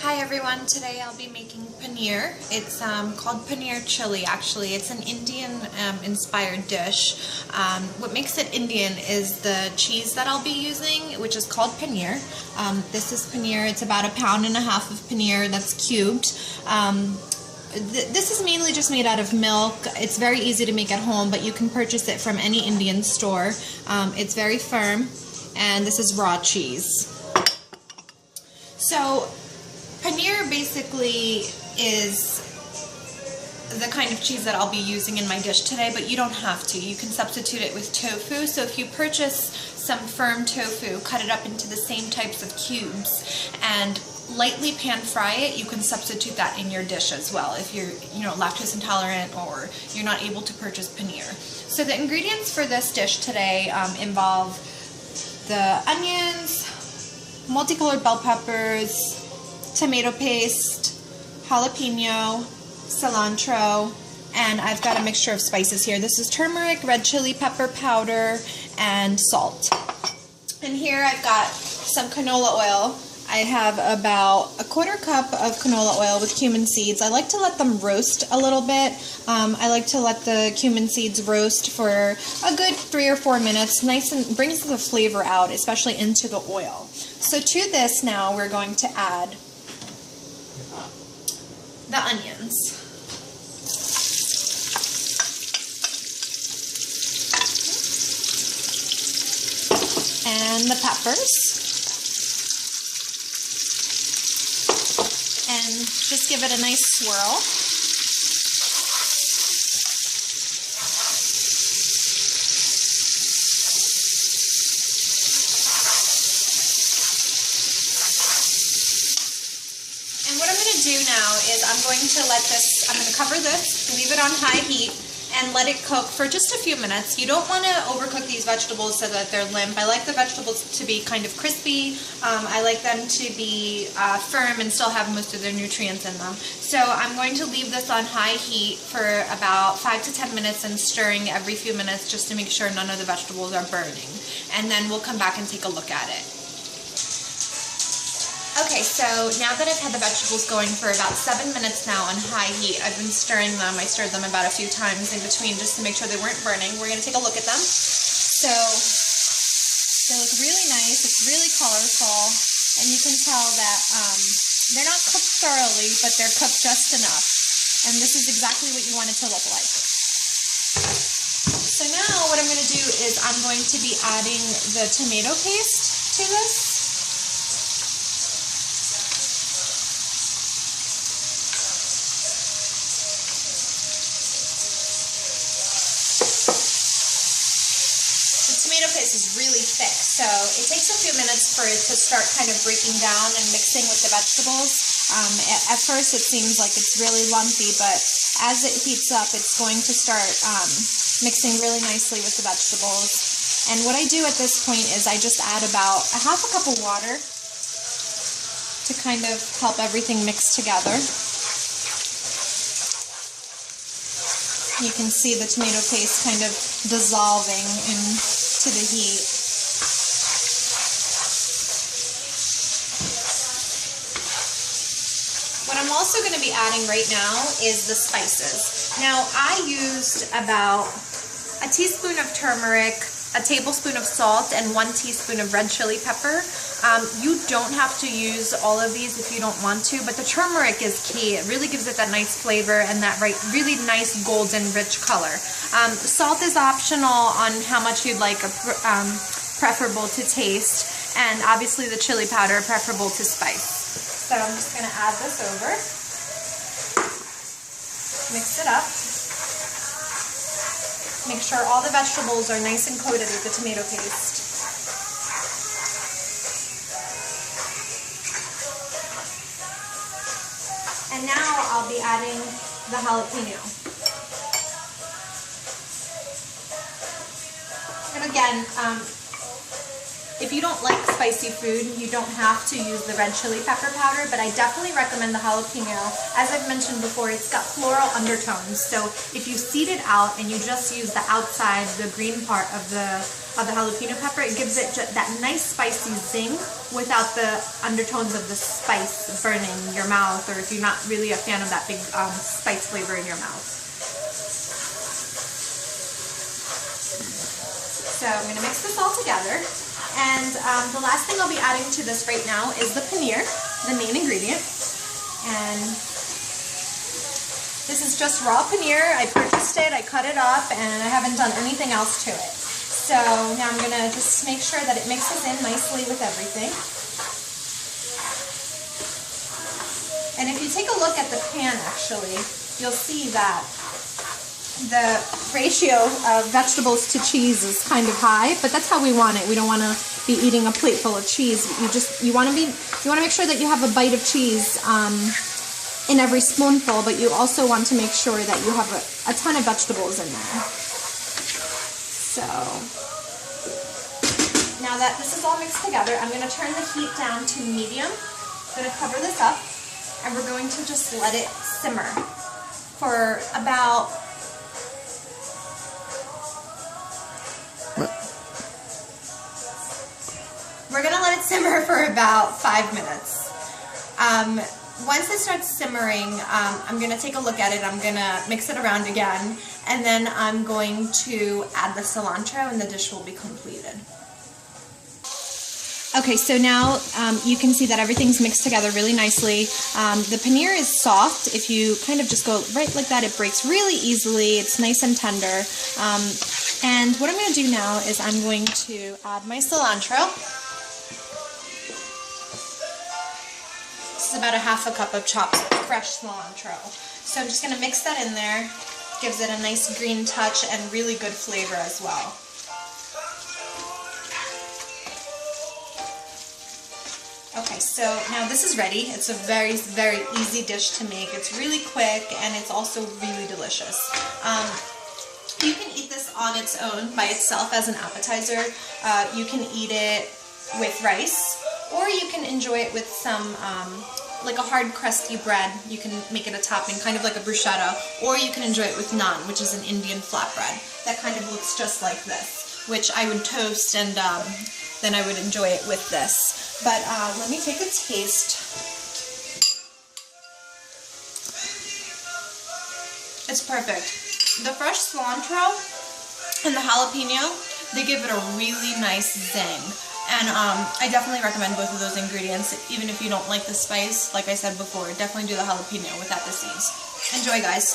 Hi everyone, today I'll be making paneer. It's called paneer chili actually. It's an Indian inspired dish. What makes it Indian is the cheese that I'll be using, which is called paneer. This is paneer. It's about 1.5 pounds of paneer that's cubed. This is mainly just made out of milk. It's very easy to make at home, but you can purchase it from any Indian store. It's very firm, and this is raw cheese. So paneer basically is the kind of cheese that I'll be using in my dish today, but you don't have to. You can substitute it with tofu. So if you purchase some firm tofu, cut it up into the same types of cubes, and lightly pan fry it, you can substitute that in your dish as well if you're lactose intolerant or you're not able to purchase paneer. So the ingredients for this dish today involve the onions, multicolored bell peppers, tomato paste, jalapeno, cilantro, and I've got a mixture of spices here. This is turmeric, red chili pepper powder, and salt. And here I've got some canola oil. I have about 1/4 cup of canola oil with cumin seeds. I like to let them roast a little bit. I like to let the cumin seeds roast for a good 3 or 4 minutes. Nice, and brings the flavor out, especially into the oil. So to this now we're going to add the onions. And the peppers. And just give it a nice swirl. And what I'm going to do now is I'm going to cover this, leave it on high heat, and let it cook for just a few minutes. You don't want to overcook these vegetables so that they're limp. I like the vegetables to be kind of crispy. I like them to be firm and still have most of their nutrients in them. So I'm going to leave this on high heat for about 5 to 10 minutes and stirring every few minutes just to make sure none of the vegetables are burning. And then we'll come back and take a look at it. Okay, so now that I've had the vegetables going for about 7 minutes now on high heat, I've been stirring them. I stirred them about a few times in between just to make sure they weren't burning. We're going to take a look at them. So they look really nice. It's really colorful, and you can tell that they're not cooked thoroughly, but they're cooked just enough. And this is exactly what you want it to look like. So now what I'm going to do is I'm going to be adding the tomato paste to this. Tomato paste is really thick, so it takes a few minutes for it to start kind of breaking down and mixing with the vegetables. At first it seems like it's really lumpy, but as it heats up, it's going to start mixing really nicely with the vegetables. And what I do at this point is I just add about 1/2 cup of water to kind of help everything mix together. You can see the tomato paste kind of dissolving into the heat. What I'm also going to be adding right now is the spices. Now, I used about a teaspoon of turmeric, a tablespoon of salt, and 1 teaspoon of red chili pepper. You don't have to use all of these if you don't want to, but the turmeric is key. It really gives it that nice flavor and that really nice golden rich color. Salt is optional on how much you'd like, preferable to taste, and obviously the chili powder preferable to spice. So I'm just going to add this over, mix it up. Make sure all the vegetables are nice and coated with the tomato paste. And now I'll be adding the jalapeno. And again, If you don't like spicy food, you don't have to use the red chili pepper powder, but I definitely recommend the jalapeno. As I've mentioned before, it's got floral undertones, so if you seed it out and you just use the outside, the green part of the jalapeno pepper, it gives it that nice spicy zing without the undertones of the spice burning your mouth, or if you're not really a fan of that big spice flavor in your mouth. So I'm going to mix this all together. And the last thing I'll be adding to this right now is the paneer, the main ingredient. And this is just raw paneer. I purchased it, I cut it up, and I haven't done anything else to it. So now I'm going to just make sure that it mixes in nicely with everything. And if you take a look at the pan, actually, you'll see that the ratio of vegetables to cheese is kind of high, but that's how we want it. We don't want to be eating a plate full of cheese. You want to make sure that you have a bite of cheese in every spoonful, but you also want to make sure that you have a ton of vegetables in there. So now that this is all mixed together, I'm going to turn the heat down to medium. I'm going to cover this up, and we're going to just let it simmer for about simmer for about 5 minutes. Once it starts simmering, I'm going to take a look at it. I'm going to mix it around again, and then I'm going to add the cilantro, and the dish will be completed. Okay, so now you can see that everything's mixed together really nicely. The paneer is soft. If you kind of just go right like that, it breaks really easily. It's nice and tender. And what I'm going to do now is I'm going to add my cilantro. This is about a half a cup of chopped fresh cilantro. So I'm just going to mix that in there. Gives it a nice green touch and really good flavor as well. Okay, so now this is ready. It's a very, very easy dish to make. It's really quick, and it's also really delicious. You can eat this on its own by itself as an appetizer. You can eat it with rice, or you can enjoy it with some like a hard crusty bread. You can make it a topping, kind of like a bruschetta, or you can enjoy it with naan, which is an Indian flatbread. That kind of looks just like this, which I would toast, and then I would enjoy it with this. But let me take a taste. It's perfect. The fresh cilantro and the jalapeno, they give it a really nice zing. And I definitely recommend both of those ingredients, even if you don't like the spice. Like I said before, definitely do the jalapeno without the seeds. Enjoy, guys.